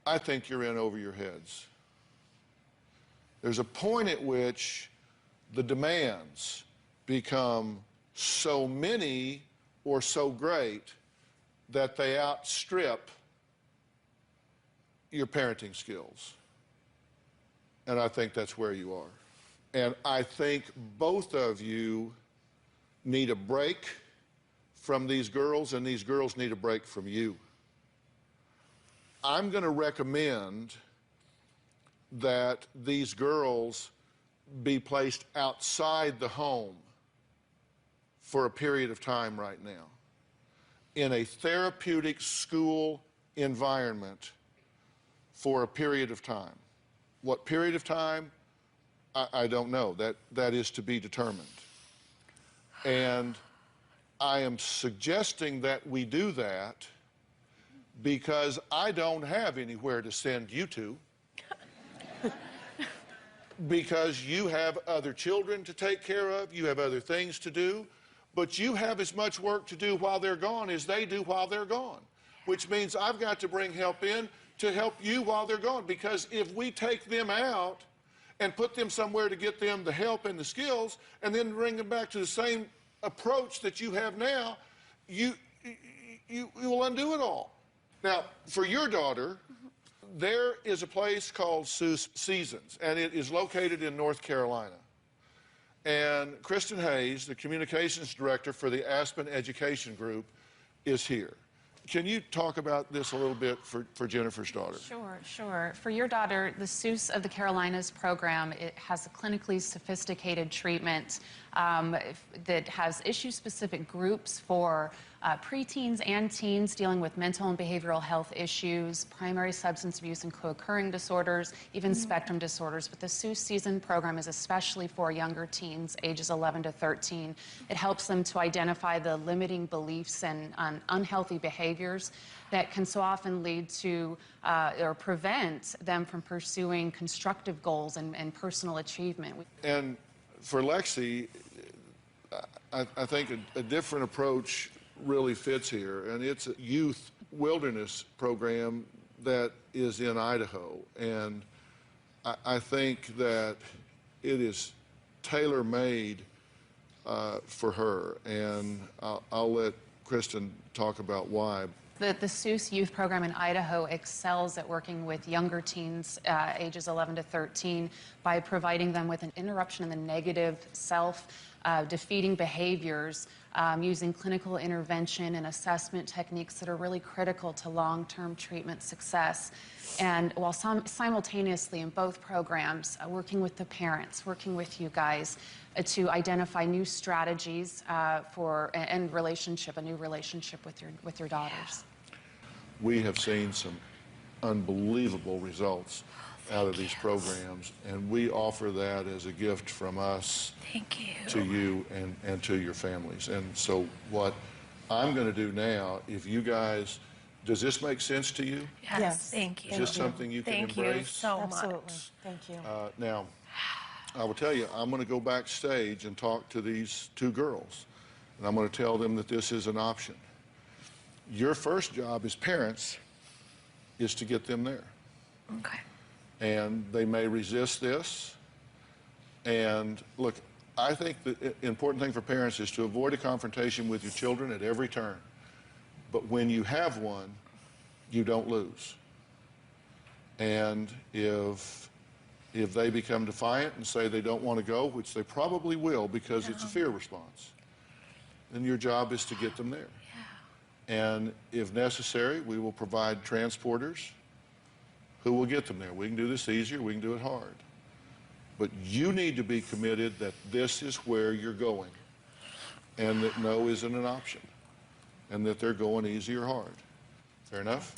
I think you're in over your heads. There's a point at which the demands become so many or so great that they outstrip your parenting skills. And I think that's where you are. And I think both of you need a break from these girls, and these girls need a break from you. I'm going to recommend that these girls be placed outside the home for a period of time right now in a therapeutic school environment for a period of time. What period of time? I don't know. That is to be determined. And I am suggesting that we do that because I don't have anywhere to send you to. Because you have other children to take care of, you have other things to do, but you have as much work to do while they're gone as they do while they're gone, which means I've got to bring help in to help you while they're gone, because if we take them out and put them somewhere to get them the help and the skills and then bring them back to the same approach that you have now, you will undo it all. Now, for your daughter, there is a place called Seasons, and it is located in North Carolina. And Kristen Hayes, the communications director for the Aspen Education Group, is here. Can you talk about this a little bit for Jennifer's daughter? Sure. For your daughter, the SUS of the Carolinas program, it has a clinically sophisticated treatment that has issue-specific groups for preteens and teens dealing with mental and behavioral health issues, primary substance abuse and co-occurring disorders, even spectrum disorders. But the SUS Season program is especially for younger teens, ages 11 to 13. It helps them to identify the limiting beliefs and unhealthy behaviors that can so often lead to or prevent them from pursuing constructive goals and personal achievement. And for Lexi, I think a different approach really fits here, and it's a youth wilderness program that is in Idaho, and I think that it is tailor-made for her, and I'll let Kristen talk about why. The SUS youth program in Idaho excels at working with younger teens, ages 11 to 13, by providing them with an interruption in the negative self-defeating behaviors, using clinical intervention and assessment techniques that are really critical to long-term treatment success. And while simultaneously in both programs, working with the parents, working with you guys, to identify new strategies for a new relationship with your daughters. We have seen some unbelievable results out of these programs, and we offer that as a gift from us to you and to your families. And so what I'm going to do now, if you guys, does this make sense to you? Yes. Thank you. Is this something you can embrace? Thank you so Absolutely. much. Thank you. Now, I will tell you, I'm going to go backstage and talk to these two girls, and I'm going to tell them that this is an option. Your first job as parents is to get them there. Okay. And they may resist this. And look, I think the important thing for parents is to avoid a confrontation with your children at every turn. But when you have one, you don't lose. And if they become defiant and say they don't want to go, which they probably will because it's a fear response, then your job is to get them there. And if necessary, we will provide transporters who will get them there. We can do this easier, we can do it hard. But you need to be committed that this is where you're going, and that no isn't an option, and that they're going easy or hard. Fair enough?